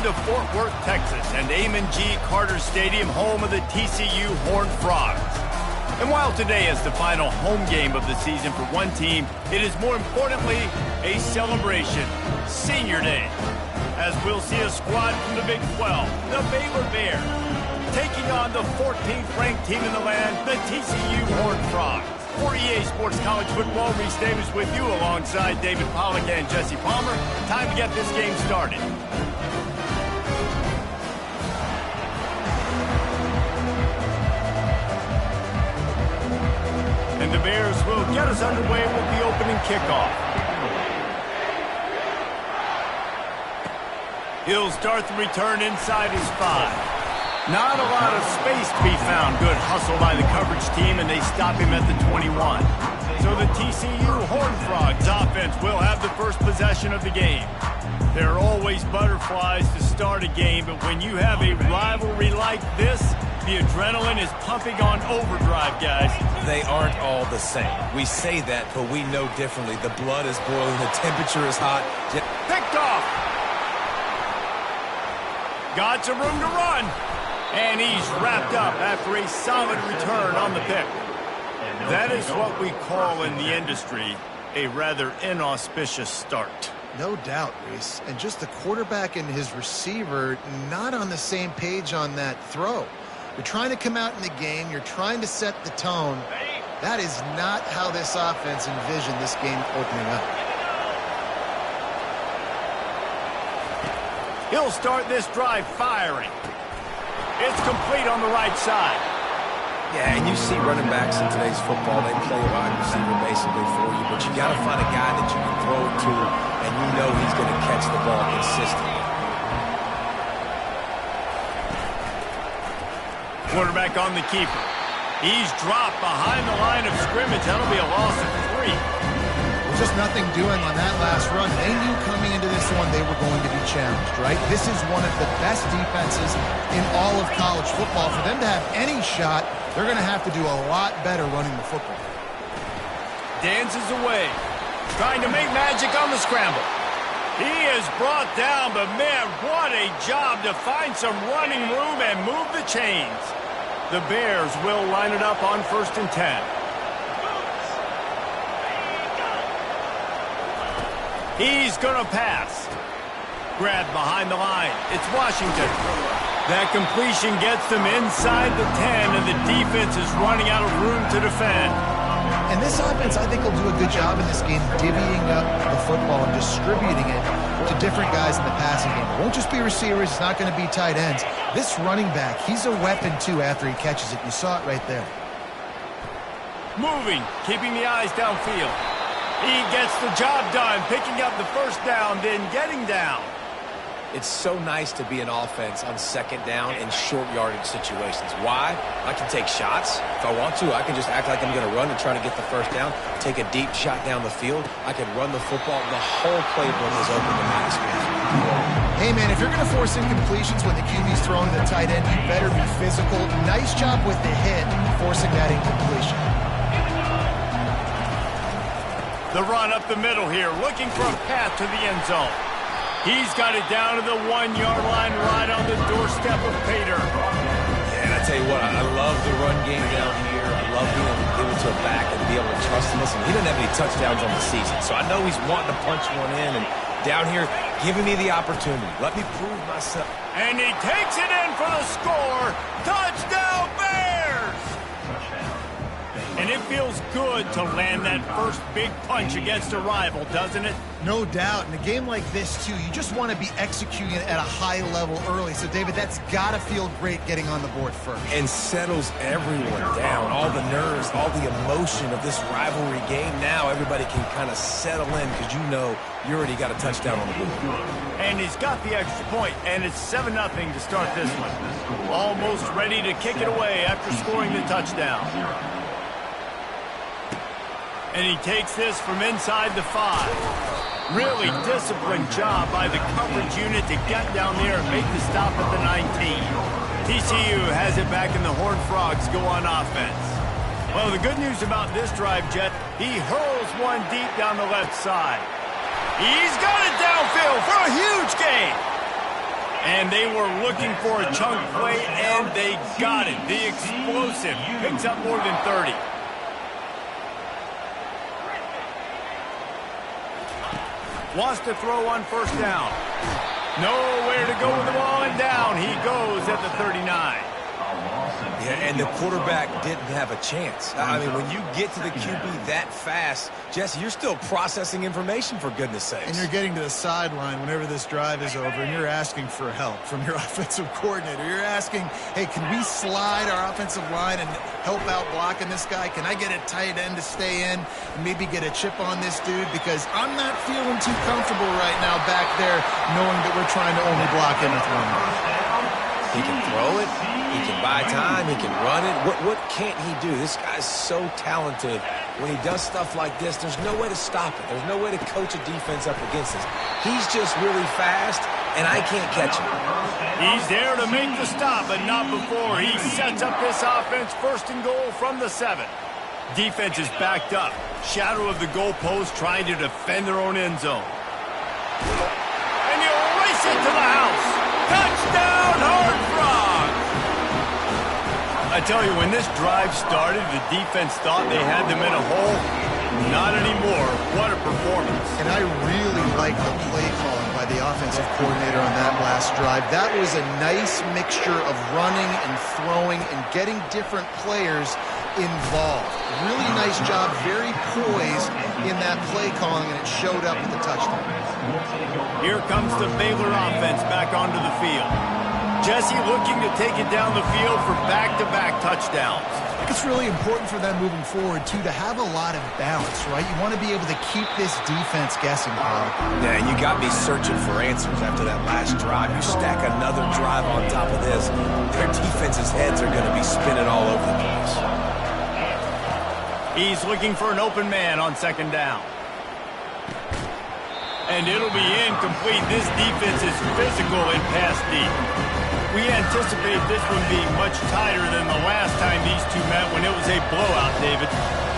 Welcome to Fort Worth, Texas, and Amon G. Carter Stadium, home of the TCU Horned Frogs. And while today is the final home game of the season for one team, it is more importantly a celebration, Senior Day, as we'll see a squad from the Big 12, the Baylor Bears, taking on the 14th ranked team in the land, the TCU Horned Frogs. For EA Sports College Football, Reese Davis with you alongside David Pollack and Jesse Palmer. Time to get this game started. And the Bears will get us underway with the opening kickoff. He'll start the return inside his 5. Not a lot of space to be found. Good hustle by the coverage team, and they stop him at the 21. So the TCU Horned Frogs offense will have the first possession of the game. There are always butterflies to start a game, but when you have a rivalry like this, the adrenaline is pumping on overdrive, guys. They aren't all the same. We say that, but we know differently. The blood is boiling. The temperature is hot. Picked off. Got some room to run. And he's wrapped up after a solid return on the pick. That is what we call in the industry a rather inauspicious start. No doubt, Reese. And just the quarterback and his receiver not on the same page on that throw. You're trying to come out in the game. You're trying to set the tone. That is not how this offense envisioned this game opening up. He'll start this drive firing. It's complete on the right side. Yeah, and you see running backs in today's football, they play a wide receiver basically for you, but you got to find a guy that you can throw it to, and you know he's going to catch the ball consistently. Quarterback on the keeper. He's dropped behind the line of scrimmage. That'll be a loss of 3. Just nothing doing on that last run. They knew coming into this one they were going to be challenged, right? This is one of the best defenses in all of college football. For them to have any shot, they're going to have to do a lot better running the football. Dances away, trying to make magic on the scramble. He is brought down, but man, what a job to find some running room and move the chains. The Bears will line it up on 1st and 10. He's going to pass. Grabbed behind the line. It's Washington. That completion gets them inside the 10, and the defense is running out of room to defend. And this offense, I think, will do a good job in this game divvying up the football and distributing it to different guys in the passing game. It won't just be receivers. It's not going to be tight ends. This running back, he's a weapon, too, after he catches it. You saw it right there. Moving, keeping the eyes downfield. He gets the job done, picking up the first down, then getting down. It's so nice to be an offense on 2nd down in short yardage situations. Why? I can take shots. If I want to, I can just act like I'm going to run and try to get the first down, take a deep shot down the field. I can run the football. The whole playbook is open to my disposal. Hey, man, if you're going to force incompletions when the QB's throwing to the tight end, you better be physical. Nice job with the hit, forcing that incompletion. The run up the middle here, looking for a path to the end zone. He's got it down to the 1-yard line, right on the doorstep of Pater. Yeah, and I tell you what, I love the run game down here. I love being able to give it to a back and be able to trust him. Listen, he doesn't have any touchdowns on the season, so I know he's wanting to punch one in. And down here, giving me the opportunity. Let me prove myself. And he takes it in for the score. Touchdown, Bears! And it feels good to land that first big punch against a rival, doesn't it? No doubt. In a game like this, too, you just want to be executing it at a high level early. So, David, that's got to feel great getting on the board first. And settles everyone down. All the nerves, all the emotion of this rivalry game. Now everybody can kind of settle in because you know you already got a touchdown on the board. And he's got the extra point, and it's 7-0 to start this one. Almost ready to kick it away after scoring the touchdown. And he takes this from inside the 5. Really disciplined job by the coverage unit to get down there and make the stop at the 19. TCU has it back and the Horned Frogs go on offense. Well, the good news about this drive, Jet, he hurls one deep down the left side. He's got it downfield for a huge gain. And they were looking for a chunk play, and they got it. The explosive picks up more than 30. Wants to throw on first down. Nowhere to go with the ball, and down he goes at the 39. Yeah, and the quarterback didn't have a chance. I mean, when you get to the QB that fast, Jesse, you're still processing information, for goodness sakes. And you're getting to the sideline whenever this drive is over, and you're asking for help from your offensive coordinator. You're asking, hey, can we slide our offensive line and help out blocking this guy? Can I get a tight end to stay in and maybe get a chip on this dude? Because I'm not feeling too comfortable right now back there knowing that we're trying to only block him with one. He can throw it. He can buy time. He can run it. What can't he do? This guy's so talented. When he does stuff like this, there's no way to stop it. There's no way to coach a defense up against this. He's just really fast, and I can't catch him. He's there to make the stop, but not before he sets up this offense. First and goal from the 7. Defense is backed up. Shadow of the goalpost, trying to defend their own end zone. And he'll race it to the house. Touchdown, Horned Frogs! I tell you, when this drive started, the defense thought they had them in a hole. Not anymore. What a performance. And I really like the play calling by the offensive coordinator on that last drive. That was a nice mixture of running and throwing and getting different players involved. Really nice job, very poised in that play calling, and it showed up with the touchdown. Here comes the Baylor offense back onto the field. Jesse looking to take it down the field for back-to-back touchdowns. I think it's really important for them moving forward, too, to have a lot of balance, right? You want to be able to keep this defense guessing, Paul. Yeah, and you got me searching for answers after that last drive. You stack another drive on top of this, their defense's heads are going to be spinning all over the place. He's looking for an open man on second down. And it'll be incomplete. This defense is physical and pass deep. We anticipate this one being much tighter than the last time these two met when it was a blowout, David.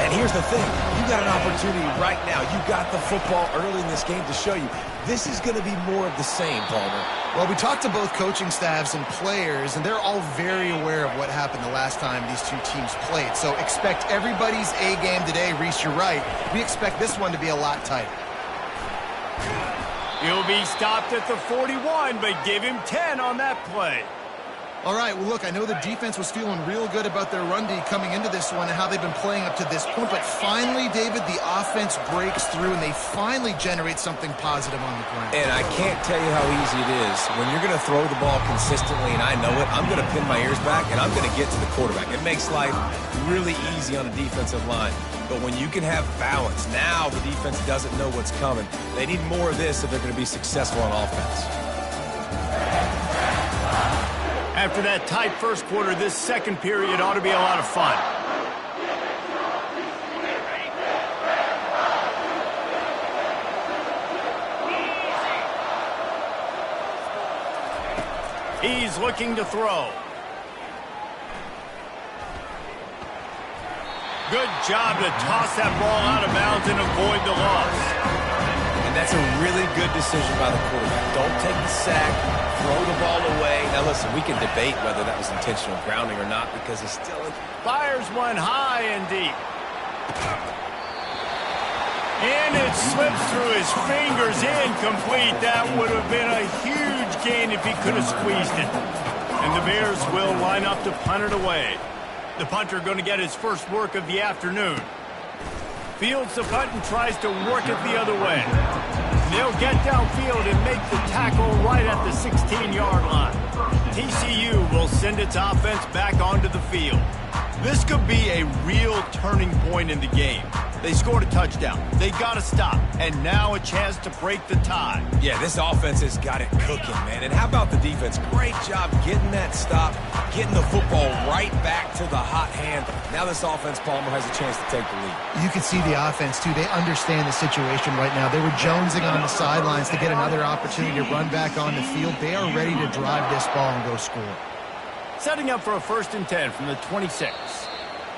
And here's the thing. You got an opportunity right now. You got the football early in this game to show you. This is going to be more of the same, Palmer. Well, we talked to both coaching staffs and players, and they're all very aware of what happened the last time these two teams played. So expect everybody's A game today. Reese, you're right. We expect this one to be a lot tighter. He'll be stopped at the 41, but give him 10 on that play. All right, well, look, I know the defense was feeling real good about their run D coming into this one and how they've been playing up to this point, but finally, David, the offense breaks through and they finally generate something positive on the ground. And I can't tell you how easy it is. When you're going to throw the ball consistently, and I know it, I'm going to pin my ears back and I'm going to get to the quarterback. It makes life really easy on a defensive line. But when you can have balance, now the defense doesn't know what's coming. They need more of this if they're going to be successful on offense. After that tight first quarter, this second period ought to be a lot of fun. He's looking to throw. Good job to toss that ball out of bounds and avoid the loss. And that's a really good decision by the quarterback. Don't take the sack, throw the ball away. Now listen, we can debate whether that was intentional grounding or not because he's still... Fires one high and deep. And it slips through his fingers, incomplete. That would have been a huge gain if he could have squeezed it. And the Bears will line up to punt it away. The punter going to get his first work of the afternoon. Fields the punt and tries to work it the other way. They'll get downfield and make the tackle right at the 16-yard line. TCU will send its offense back onto the field. This could be a real turning point in the game. They scored a touchdown. They got to stop. And now a chance to break the tie. Yeah, this offense has got it cooking, man. And how about the defense? Great job getting that stop, getting the football right back to the hot hand. Now this offense, Palmer, has a chance to take the lead. You can see the offense, too. They understand the situation right now. They were jonesing on the sidelines to get another opportunity to run back on the field. They are ready to drive this ball and go score. Setting up for a 1st and 10 from the 26.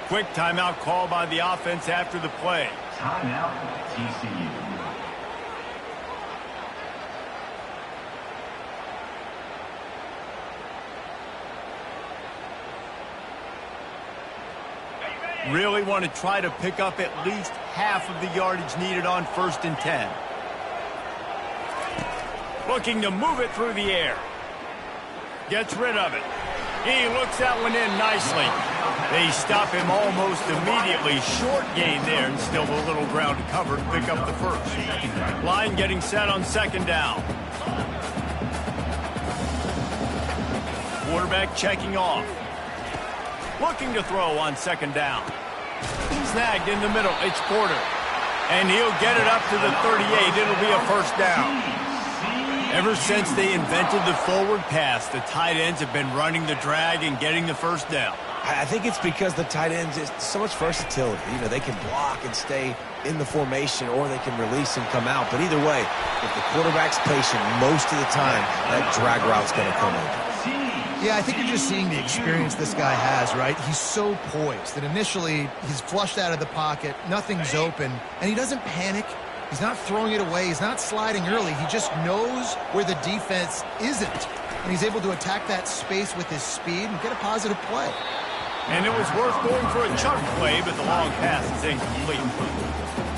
Quick timeout call by the offense after the play. Timeout, TCU. Really want to try to pick up at least half of the yardage needed on 1st and 10. Looking to move it through the air. Gets rid of it. He looks that one in nicely. They stop him almost immediately. Short gain there, and still a little ground to cover to pick up the first. Line getting set on 2nd down. Quarterback checking off. Looking to throw on 2nd down. Snagged in the middle. It's Porter. And he'll get it up to the 38. It'll be a 1st down. Ever since they invented the forward pass, the tight ends have been running the drag and getting the 1st down. I think it's because the tight ends is so much versatility. You know, they can block and stay in the formation, or they can release and come out. But either way, if the quarterback's patient most of the time, that drag route's going to come open. Yeah, I think you're just seeing the experience this guy has, right? He's so poised that initially he's flushed out of the pocket, nothing's open, and he doesn't panic. He's not throwing it away. He's not sliding early. He just knows where the defense isn't, and he's able to attack that space with his speed and get a positive play. And it was worth going for a chunk play, but the long pass is incomplete.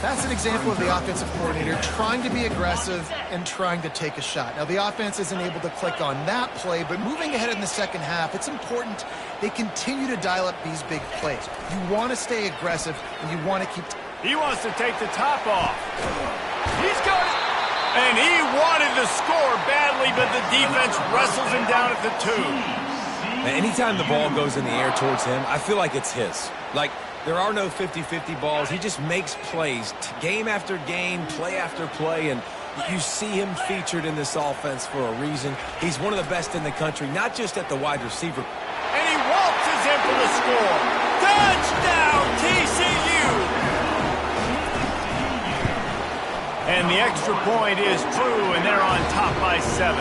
That's an example of the offensive coordinator trying to be aggressive and trying to take a shot. Now, the offense isn't able to click on that play, but moving ahead in the 2nd half, it's important they continue to dial up these big plays. You want to stay aggressive, and you want to keep... He wants to take the top off. He's got it. And he wanted to score badly, but the defense wrestles him down at the 2. Anytime the ball goes in the air towards him, I feel like it's his. Like, there are no 50-50 balls. He just makes plays, game after game, play after play, and you see him featured in this offense for a reason. He's one of the best in the country, not just at the wide receiver. And he waltzes in for the score. Touchdown, TCU! And the extra point is true, and they're on top by 7.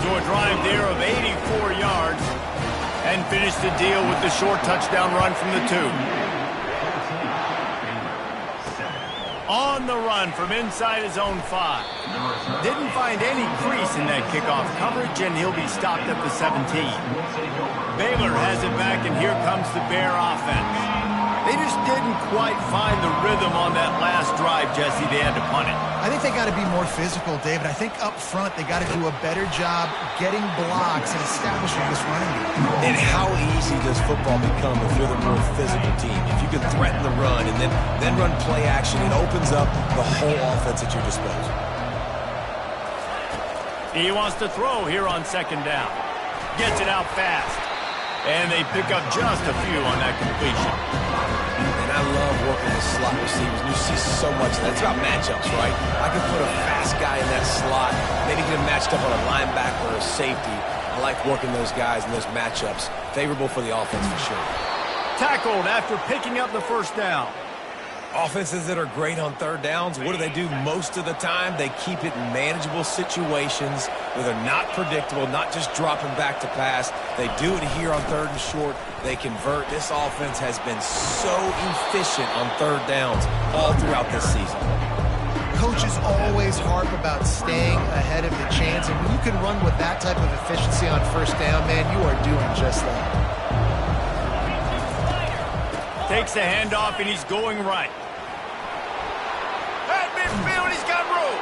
So a drive there of 84 yards, and finish the deal with the short touchdown run from the 2. On the run from inside his own 5. Didn't find any crease in that kickoff coverage, and he'll be stopped at the 17. Baylor has it back, and here comes the Bear offense. They just didn't quite find the rhythm on that last drive, Jesse. They had to punt it. I think they got to be more physical, David. I think up front they got to do a better job getting blocks and establishing this running game. And how easy does football become if you're the more physical team? If you can threaten the run and then run play action, it opens up the whole offense at your disposal. He wants to throw here on 2nd down. Gets it out fast. And they pick up just a few on that completion. And I love working with slot receivers. You see so much of that. It's about matchups, right? I can put a fast guy in that slot, maybe get him matched up on a linebacker or a safety. I like working those guys in those matchups. Favorable for the offense for sure. Tackled after picking up the 1st down. Offenses that are great on 3rd downs, what do most of the time? They keep it in manageable situations where they're not predictable, not just dropping back to pass. They do it here on 3rd and short. They convert. This offense has been so efficient on 3rd downs all throughout this season. Coaches always harp about staying ahead of the chains, and when you can run with that type of efficiency on 1st down, man, you are doing just that. Takes the handoff, and he's going right. At midfield, he's got room.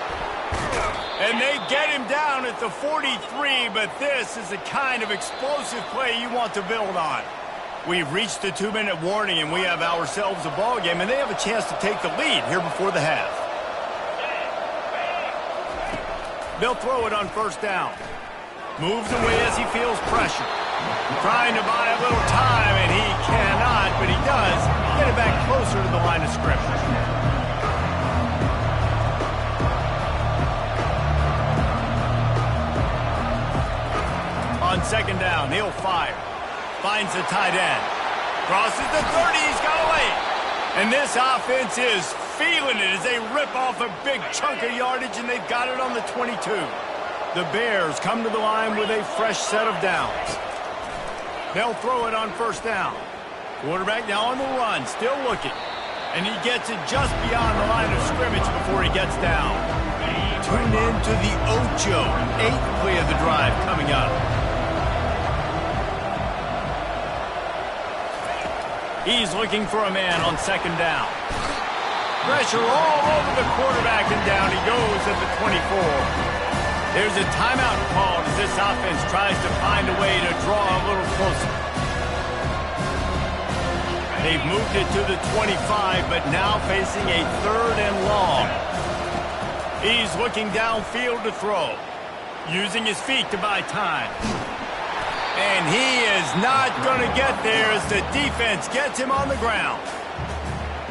And they get him down at the 43, but this is the kind of explosive play you want to build on. We've reached the 2-minute warning, and we have ourselves a ball game, and they have a chance to take the lead here before the half. They'll throw it on 1st down. Moves away as he feels pressure. Trying to buy a little time, and he cannot, but he does get it back closer to the line of scrimmage. On 2nd down, he'll fire. Finds the tight end. Crosses the 30, he's got away. And this offense is feeling it as they rip off a big chunk of yardage, and they've got it on the 22. The Bears come to the line with a fresh set of downs. They'll throw it on 1st down. Quarterback now on the run, still looking. And he gets it just beyond the line of scrimmage before he gets down. Tune in to the Ocho, 8th play of the drive coming up. He's looking for a man on second down. Pressure all over the quarterback, and down he goes at the 24. There's a timeout called as this offense tries to find a way to draw a little closer. They've moved it to the 25, but now facing a 3rd and long. He's looking downfield to throw, using his feet to buy time. And he is not going to get there as the defense gets him on the ground.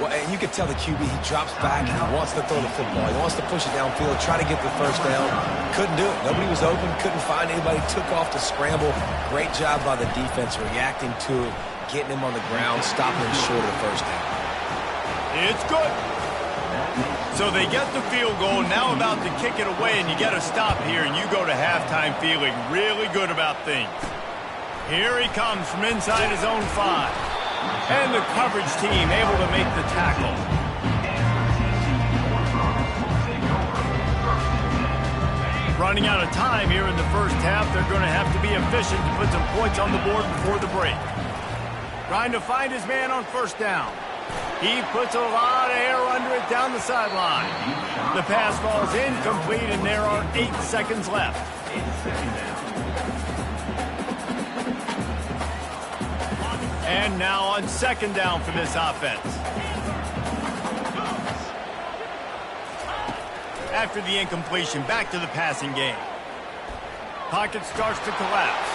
Well, and you can tell the QB, he drops back, he wants to throw the football. He wants to push it downfield, try to get the first down. Couldn't do it. Nobody was open, couldn't find anybody, took off to scramble. Great job by the defense reacting to it, getting him on the ground, stopping him short of the first down. It's good. So they get the field goal, now about to kick it away, and you get a stop here, and you go to halftime feeling really good about things. Here he comes from inside his own 5. And the coverage team able to make the tackle. Running out of time here in the first half. They're going to have to be efficient to put some points on the board before the break. Trying to find his man on first down. He puts a lot of air under it down the sideline. The pass falls incomplete, and there are 8 seconds left. And now on second down for this offense. After the incompletion, back to the passing game. Pocket starts to collapse.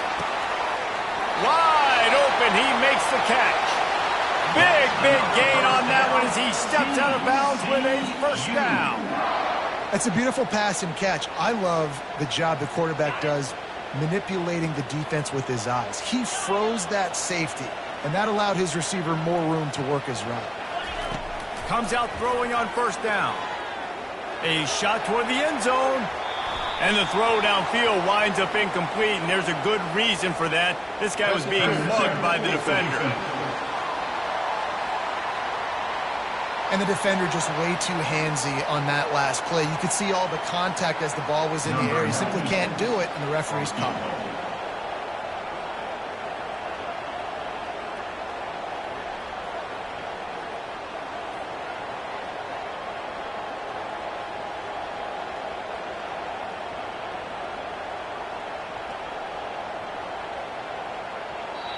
Wide open, he makes the catch. Big gain on that one as he steps out of bounds with a first down. That's a beautiful pass and catch. I love the job the quarterback does manipulating the defense with his eyes. He froze that safety, and that allowed his receiver more room to work his route. Comes out throwing on first down. A shot toward the end zone. And the throw downfield winds up incomplete, and there's a good reason for that. This guy was being mugged by the defender. And the defender just way too handsy on that last play. You could see all the contact as the ball was in the air. He simply can't do it, and the referee's caught him.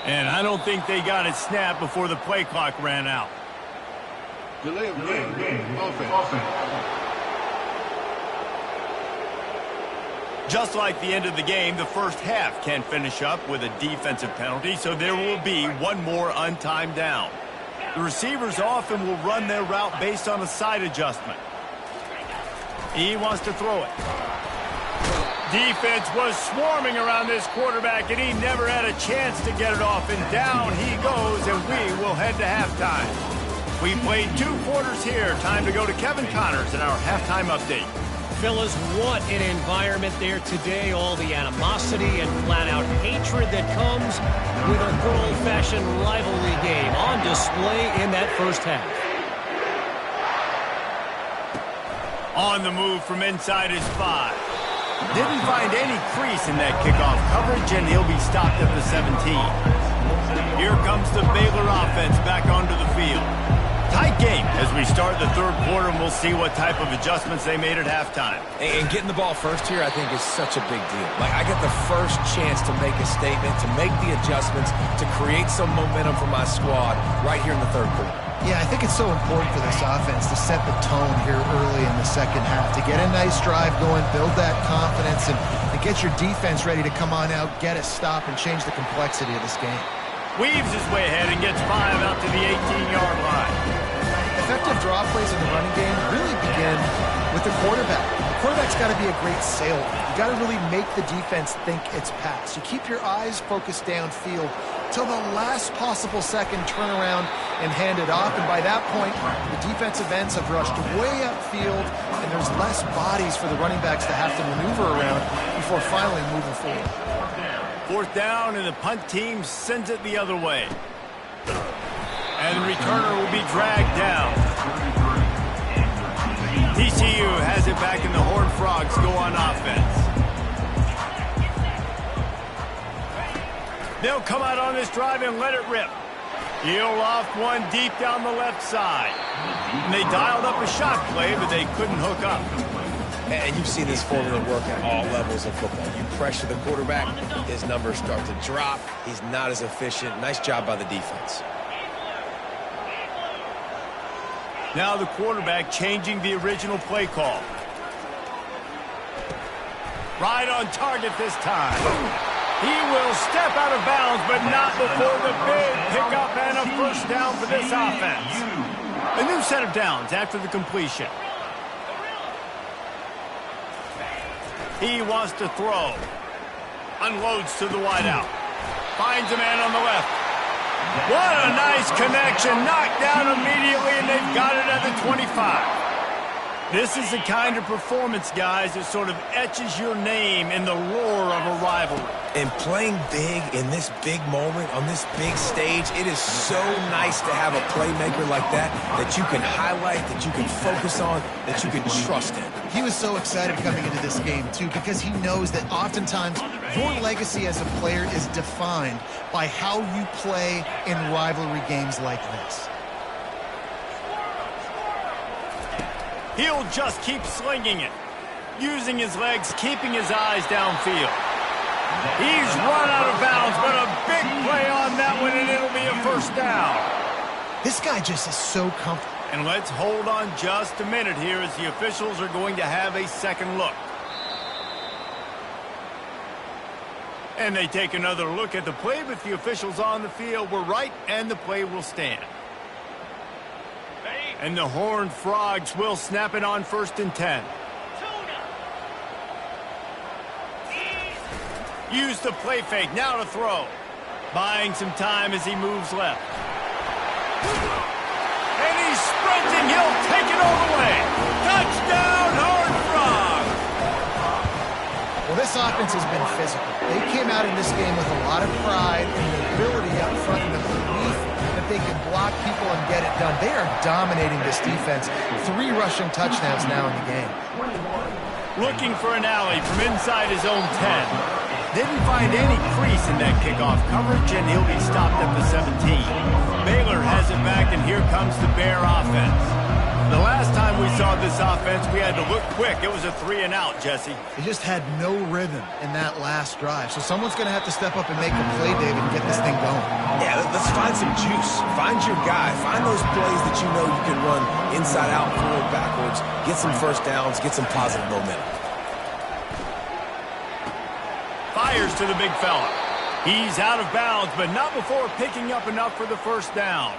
And I don't think they got it snapped before the play clock ran out. Delay of game. Offense. Just like the end of the game, the first half can finish up with a defensive penalty, so there will be one more untimed down. The receivers often will run their route based on a side adjustment. He wants to throw it. Defense was swarming around this quarterback, and he never had a chance to get it off. And down he goes, and we will head to halftime. We played 2 quarters here. Time to go to Kevin Connors in our halftime update. Fellas, what an environment there today. All the animosity and flat-out hatred that comes with a good old-fashioned rivalry game on display in that first half. On the move from inside his 5. Didn't find any crease in that kickoff coverage, and he'll be stopped at the 17. Here comes the Baylor offense back onto the field. Tight game as we start the third quarter, and we'll see what type of adjustments they made at halftime. And getting the ball first here, I think, is such a big deal. Like, I get the first chance to make a statement, to make the adjustments, to create some momentum for my squad right here in the third quarter. Yeah, I think it's so important for this offense to set the tone here early in the second half, to get a nice drive going, build that confidence, and get your defense ready to come on out, get a stop, and change the complexity of this game. Weaves his way ahead and gets 5 out to the 18-yard line. Effective draw plays in the running game really begin with the quarterback. The quarterback's got to be a great sailor. You got to really make the defense think it's pass. You keep your eyes focused downfield till the last possible second, turn around and hand it off. And by that point, the defensive ends have rushed way upfield, and there's less bodies for the running backs to have to maneuver around before finally moving forward. Fourth down, and the punt team sends it the other way. And the returner will be dragged down. TCU has it back, and the Horned Frogs go on offense. They'll come out on this drive and let it rip. He'll loft one deep down the left side. And they dialed up a shot play, but they couldn't hook up. And you've seen this formula work at all levels of football. You pressure the quarterback, his numbers start to drop. He's not as efficient. Nice job by the defense. Now the quarterback changing the original play call. Right on target this time. He will step out of bounds, but not before the big pickup and a first down for this offense. A new set of downs after the completion. He wants to throw. Unloads to the wideout. Finds a man on the left. What a nice connection. Knocked down immediately, and they've got it at the 25. This is the kind of performance, guys, that sort of etches your name in the roar of a rivalry. And playing big in this big moment, on this big stage, it is so nice to have a playmaker like that you can highlight, that you can focus on, that you can trust in. He was so excited coming into this game, too, because he knows that oftentimes your legacy as a player is defined by how you play in rivalry games like this. He'll just keep slinging it, using his legs, keeping his eyes downfield. He's run out of bounds, but a big play on that one, and it'll be a first down. This guy just is so comfortable. And let's hold on just a minute here as the officials are going to have a second look. And they take another look at the play, but the officials on the field were right, and the play will stand. And the Horned Frogs will snap it on 1st and 10. Use the play fake, now to throw. Buying some time as he moves left. And he's sprinting, he'll take it all the way. Touchdown, Horned Frogs! Well, this offense has been physical. They came out in this game with a lot of pride and the ability up front and the belief that they can block people and get it done. They are dominating this defense. 3 rushing touchdowns now in the game. Looking for an alley from inside his own 10. Didn't find any crease in that kickoff coverage, and he'll be stopped at the 17. Baylor has it back, and here comes the Bear offense. The last time we saw this offense, we had to look quick. It was a 3-and-out, Jesse. They just had no rhythm in that last drive. So someone's going to have to step up and make a play, David, and get this thing going. Yeah, let's find some juice. Find your guy. Find those plays that you know you can run inside out, forward, backwards. Get some first downs. Get some positive momentum. Fires to the big fella. He's out of bounds, but not before picking up enough for the first down.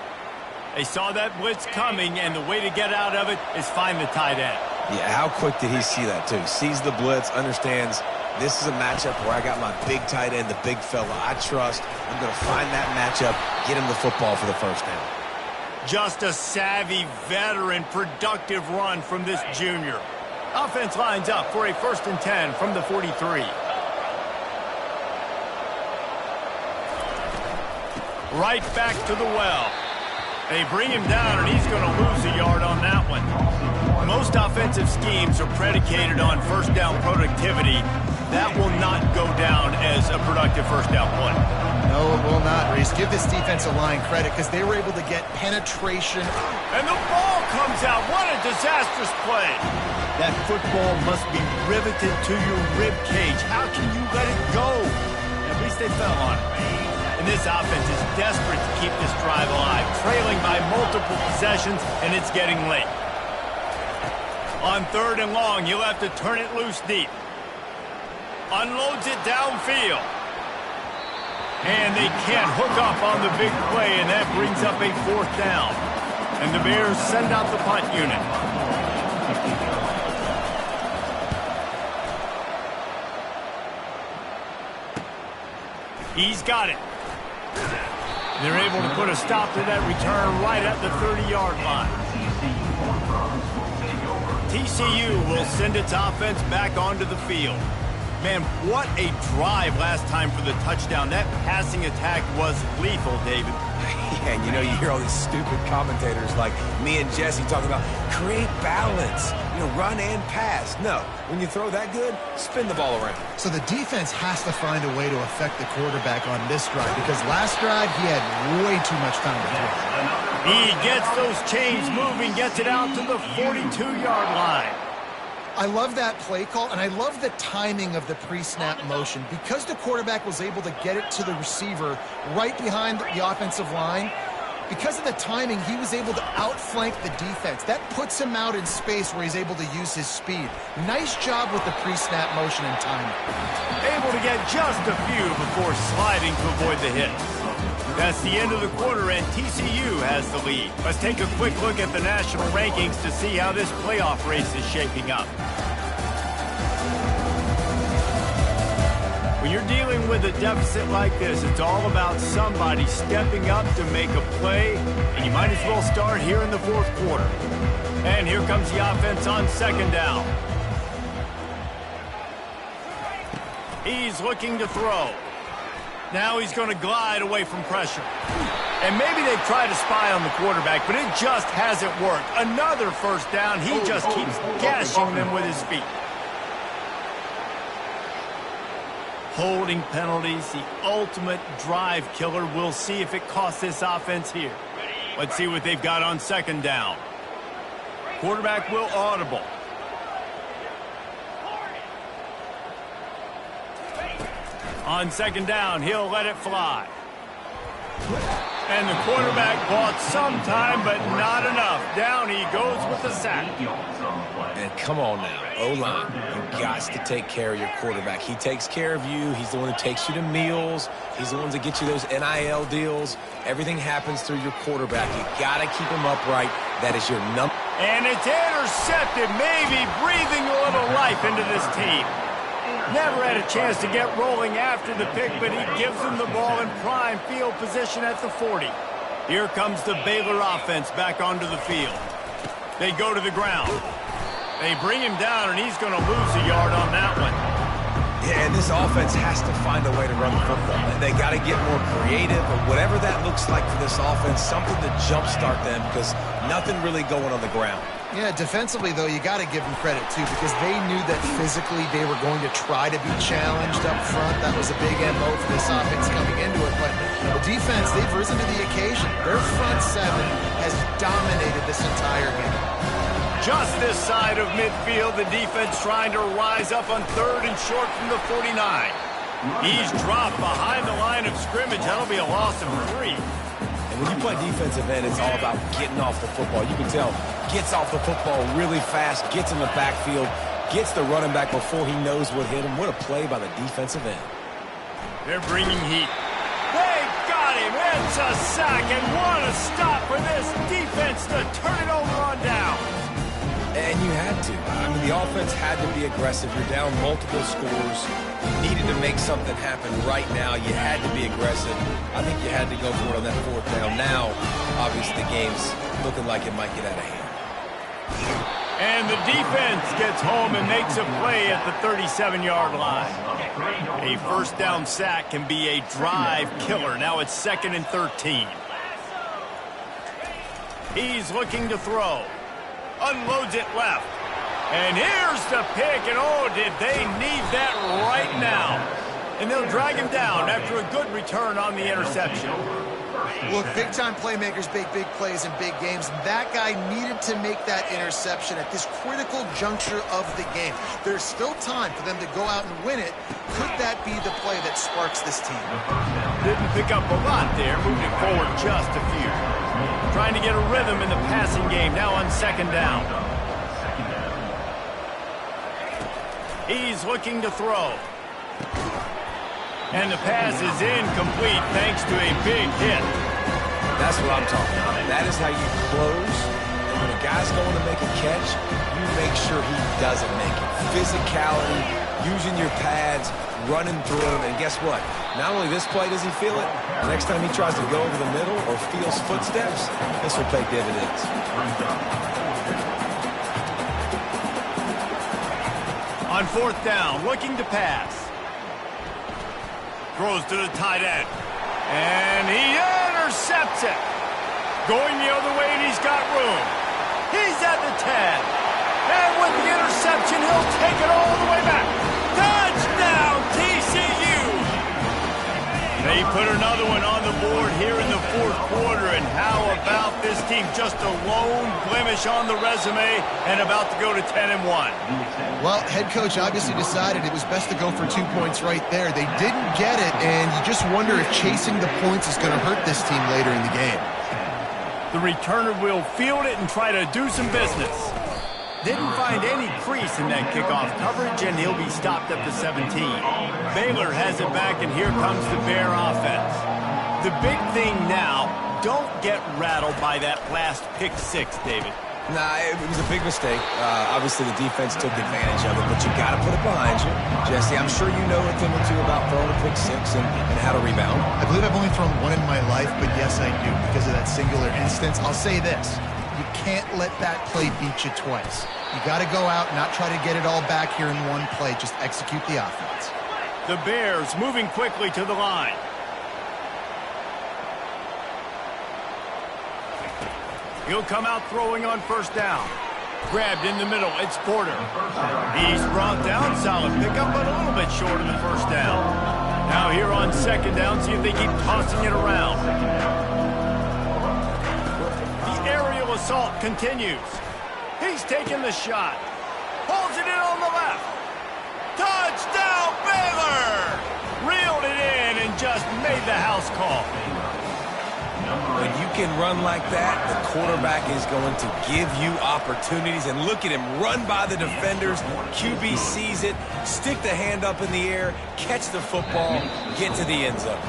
They saw that blitz coming, and the way to get out of it is find the tight end. Yeah, how quick did he see that, too? Sees the blitz, understands this is a matchup where I got my big tight end, the big fella I trust. I'm going to find that matchup, get him the football for the first down. Just a savvy, veteran, productive run from this junior. Offense lines up for a 1st and 10 from the 43. Right back to the well. They bring him down, and he's going to lose a yard on that one. Most offensive schemes are predicated on first down productivity. That will not go down as a productive first down play. No, it will not, Reese. Give this defensive line credit because they were able to get penetration. And the ball comes out. What a disastrous play. That football must be riveted to your rib cage. How can you let it go? At least they fell on it. And this offense is desperate to keep this drive alive, trailing by multiple possessions, and it's getting late. On 3rd and long, you'll have to turn it loose deep. Unloads it downfield. And they can't hook up on the big play, and that brings up a 4th down. And the Bears send out the punt unit. He's got it. They're able to put a stop to that return right at the 30-yard line. TCU will send its offense back onto the field. Man, what a drive last time for the touchdown. That passing attack was lethal, David. Yeah, and you know, you hear all these stupid commentators like me and Jesse talking about create balance. run and pass. No, when you throw that good, spin the ball around. So the defense has to find a way to affect the quarterback on this drive because last drive he had way too much time to throw. He gets those chains moving, gets it out to the 42-yard line. I love that play call, and I love the timing of the pre-snap motion. Because the quarterback was able to get it to the receiver right behind the offensive line, because of the timing, he was able to outflank the defense. That puts him out in space where he's able to use his speed. Nice job with the pre-snap motion and timing. Able to get just a few before sliding to avoid the hits. That's the end of the quarter, and TCU has the lead. Let's take a quick look at the national rankings to see how this playoff race is shaping up. When you're dealing with a deficit like this, it's all about somebody stepping up to make a play, and you might as well start here in the fourth quarter. And here comes the offense on second down. He's looking to throw. Now he's going to glide away from pressure. And maybe they try to spy on the quarterback, but it just hasn't worked. Another first down. He just keeps gashing them with his feet. Holding penalties, the ultimate drive killer. We'll see if it costs this offense here. Let's see what they've got on second down. Quarterback will audible. On second down, he'll let it fly. And the quarterback bought some time, but not enough. Down he goes with the sack. And come on now, O-line, you got to take care of your quarterback. He takes care of you. He's the one who takes you to meals. He's the one that gets you those NIL deals. Everything happens through your quarterback. You got to keep him upright. That is your number. And it's intercepted, maybe breathing a little life into this team. Never had a chance to get rolling after the pick, but he gives them the ball in prime field position at the 40. Here comes the Baylor offense back onto the field. They go to the ground. They bring him down, and he's going to lose a yard on that one. Yeah, and this offense has to find a way to run the football. And they got to get more creative, or whatever that looks like for this offense, something to jumpstart them because nothing really going on the ground. Yeah, defensively, though, you got to give them credit, too, because they knew that physically they were going to try to be challenged up front. That was a big MO for this offense coming into it. But the defense, they've risen to the occasion. Their front seven has dominated this entire game. Just this side of midfield, the defense trying to rise up on third and short from the 49. He's dropped behind the line of scrimmage. That'll be a loss of 3. When you play defensive end, it's all about getting off the football. You can tell, gets off the football really fast, gets in the backfield, gets the running back before he knows what hit him. What a play by the defensive end. They're bringing heat. They got him. It's a sack, and what a stop for this defense to turn it over on down. And you had to. I mean, the offense had to be aggressive. You're down multiple scores. You needed to make something happen right now. You had to be aggressive. I think you had to go for it on that fourth down. Now, obviously, the game's looking like it might get out of hand. And the defense gets home and makes a play at the 37-yard line. A first down sack can be a drive killer. Now it's 2nd and 13. He's looking to throw. Unloads it left. And here's the pick, and oh, did they need that right now. And they'll drag him down after a good return on the interception. Look, big-time playmakers make big plays in big games. That guy needed to make that interception at this critical juncture of the game. There's still time for them to go out and win it. Could that be the play that sparks this team? Didn't pick up a lot there, moving forward just a few. Trying to get a rhythm in the passing game, now on second down. He's looking to throw. And the pass is incomplete thanks to a big hit. That's what I'm talking about. That is how you close. And when a guy's going to make a catch, you make sure he doesn't make it. Physicality, using your pads, running through him. And guess what? Not only this play does he feel it, the next time he tries to go over the middle or feels footsteps, this will pay dividends. On fourth down, looking to pass. Throws to the tight end. And he intercepts it. Going the other way, and he's got room. He's at the 10. And with the interception, he'll take it all the way back. Touchdown, TCU! They put another one on the board here in the fourth quarter, and how about this team? Just a lone blemish on the resume and about to go to 10-1. Well, head coach obviously decided it was best to go for 2 points right there. They didn't get it, and you just wonder if chasing the points is going to hurt this team later in the game. The returner will field it and try to do some business. Didn't find any crease in that kickoff coverage, and he'll be stopped at the 17. Baylor has it back, and here comes the Bear offense. The big thing now, don't get rattled by that last pick six, David. Nah, it was a big mistake. Obviously, the defense took advantage of it, but you got to put it behind you. Jesse, I'm sure you know a thing or two about throwing a pick six and how to rebound. I believe I've only thrown one in my life, but yes, I do. Because of that singular instance, I'll say this. You can't let that play beat you twice. You got to go out and not try to get it all back here in one play. Just execute the offense. The Bears moving quickly to the line. He'll come out throwing on first down. Grabbed in the middle. It's Porter. He's brought down. Solid pickup, but a little bit short of the first down. Now here on second down, see if they keep tossing it around. The aerial assault continues. He's taking the shot. Pulls it in on the left. Touchdown, Baylor! Reeled it in and just made the house call. When you can run like that, the quarterback is going to give you opportunities. And look at him run by the defenders. QB sees it, stick the hand up in the air, catch the football, get to the end zone.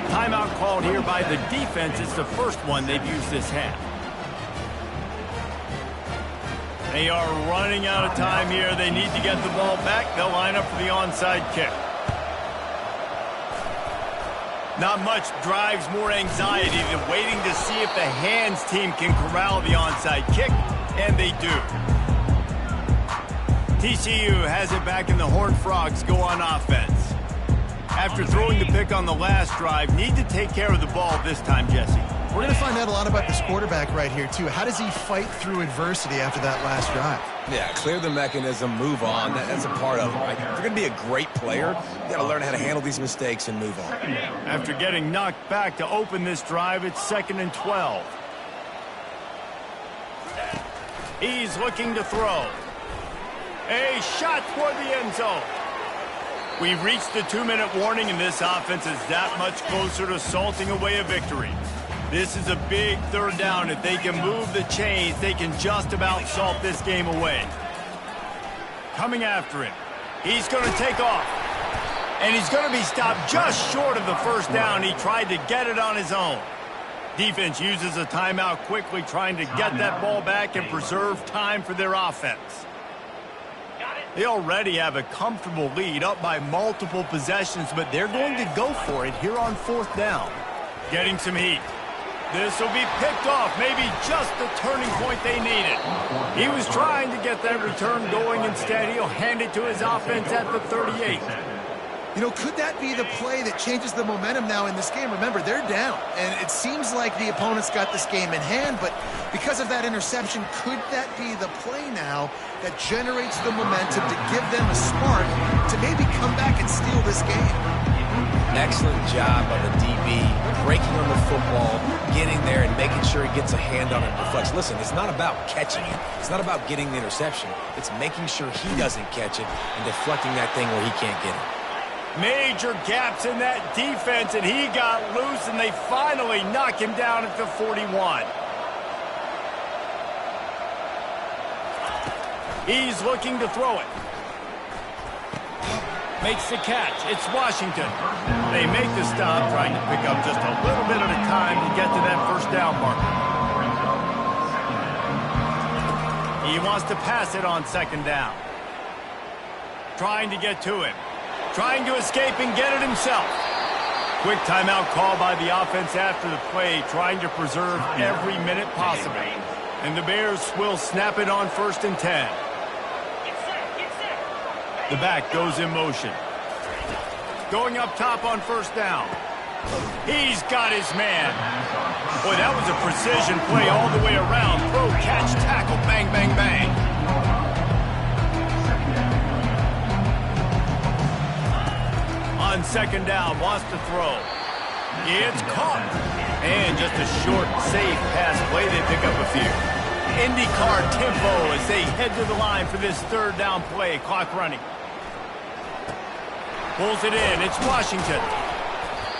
Timeout called here by the defense. It's the first one they've used this half. They are running out of time here. They need to get the ball back. They'll line up for the onside kick. Not much drives more anxiety than waiting to see if the hands team can corral the onside kick, and they do. TCU has it back, and the Horned Frogs go on offense. After throwing the pick on the last drive, need to take care of the ball this time, Jesse. We're going to find out a lot about this quarterback right here, too. How does he fight through adversity after that last drive? Yeah, clear the mechanism, move on. That's a part of it, right? If you're going to be a great player, you got to learn how to handle these mistakes and move on. After getting knocked back to open this drive, it's 2nd and 12. He's looking to throw. A shot toward the end zone. We've reached the 2-minute warning, and this offense is that much closer to salting away a victory. This is a big third down. If they can move the chains, they can just about salt this game away. Coming after him. He's going to take off. And he's going to be stopped just short of the first down. He tried to get it on his own. Defense uses a timeout quickly, trying to get that ball back and preserve time for their offense. They already have a comfortable lead, up by multiple possessions, but they're going to go for it here on 4th down. Getting some heat. This will be picked off, maybe just the turning point they needed. He was trying to get that return going. Instead, he'll hand it to his offense at the 38. You know, could that be the play that changes the momentum now in this game? Remember, they're down, and it seems like the opponent's got this game in hand, but because of that interception, could that be the play now that generates the momentum to give them a spark to maybe come back and steal this game? Excellent job by the DB, breaking on the football, getting there and making sure he gets a hand on it and deflects. Listen, it's not about catching it. It's not about getting the interception. It's making sure he doesn't catch it and deflecting that thing where he can't get it. Major gaps in that defense, and he got loose, and they finally knock him down at the 41. He's looking to throw it. Makes the catch. It's Washington. They make the stop, trying to pick up just a little bit at a time to get to that first down marker. He wants to pass it on 2nd down. Trying to get to him. Trying to escape and get it himself. Quick timeout call by the offense after the play, trying to preserve every minute possible. And the Bears will snap it on 1st and 10. The back goes in motion. Going up top on 1st down. He's got his man. Boy, that was a precision play all the way around. Throw, catch, tackle, bang, bang, bang. on second down, wants to throw. It's caught. And just a short, safe pass play. They pick up a few. IndyCar tempo as they head to the line for this third down play. Clock running. Pulls it in. It's Washington.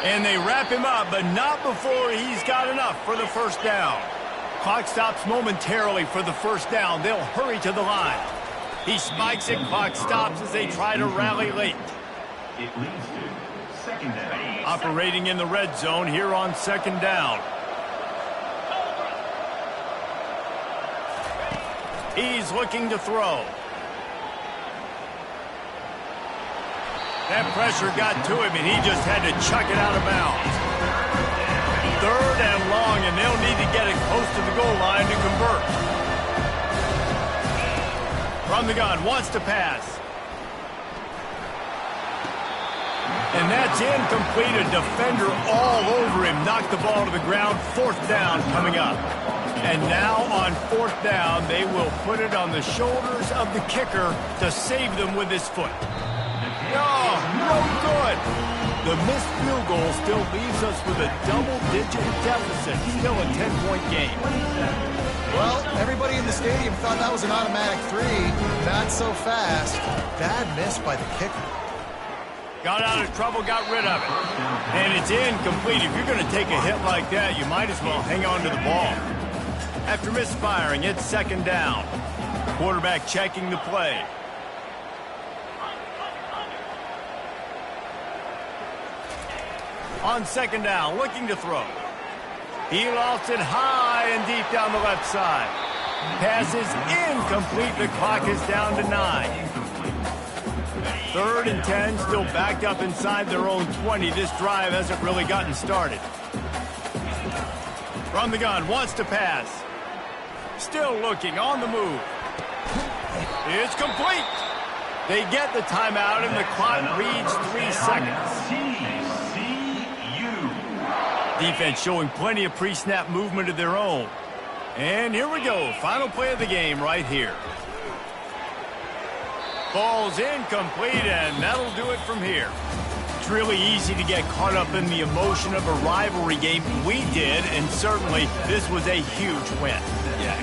And they wrap him up, but not before he's got enough for the first down. Clock stops momentarily for the first down. They'll hurry to the line. He spikes it. Clock stops as they try to rally late. It leads to second down. Operating in the red zone here on second down. He's looking to throw. That pressure got to him, and he just had to chuck it out of bounds. Third and long, and they'll need to get it close to the goal line to convert. From the gun, wants to pass. And that's incomplete. A defender all over him. Knocked the ball to the ground. Fourth down coming up. And now on fourth down, they will put it on the shoulders of the kicker to save them with his foot. No good. The missed field goal still leaves us with a double-digit deficit. Still a 10-point game. Well, everybody in the stadium thought that was an automatic 3. Not so fast. Bad miss by the kicker. Got out of trouble, got rid of it. And it's incomplete. If you're going to take a hit like that, you might as well hang on to the ball. After misfiring, it's second down. Quarterback checking the play. On second down, looking to throw. He lost it high and deep down the left side. Pass is incomplete. The clock is down to 9. Third and 10, still backed up inside their own 20. This drive hasn't really gotten started. From the gun, wants to pass. Still looking, on the move. It's complete. They get the timeout, and the clock reads 3 seconds. Defense showing plenty of pre-snap movement of their own. And here we go. Final play of the game right here. Ball's incomplete, and that'll do it from here. It's really easy to get caught up in the emotion of a rivalry game. We did, and certainly this was a huge win. Yeah.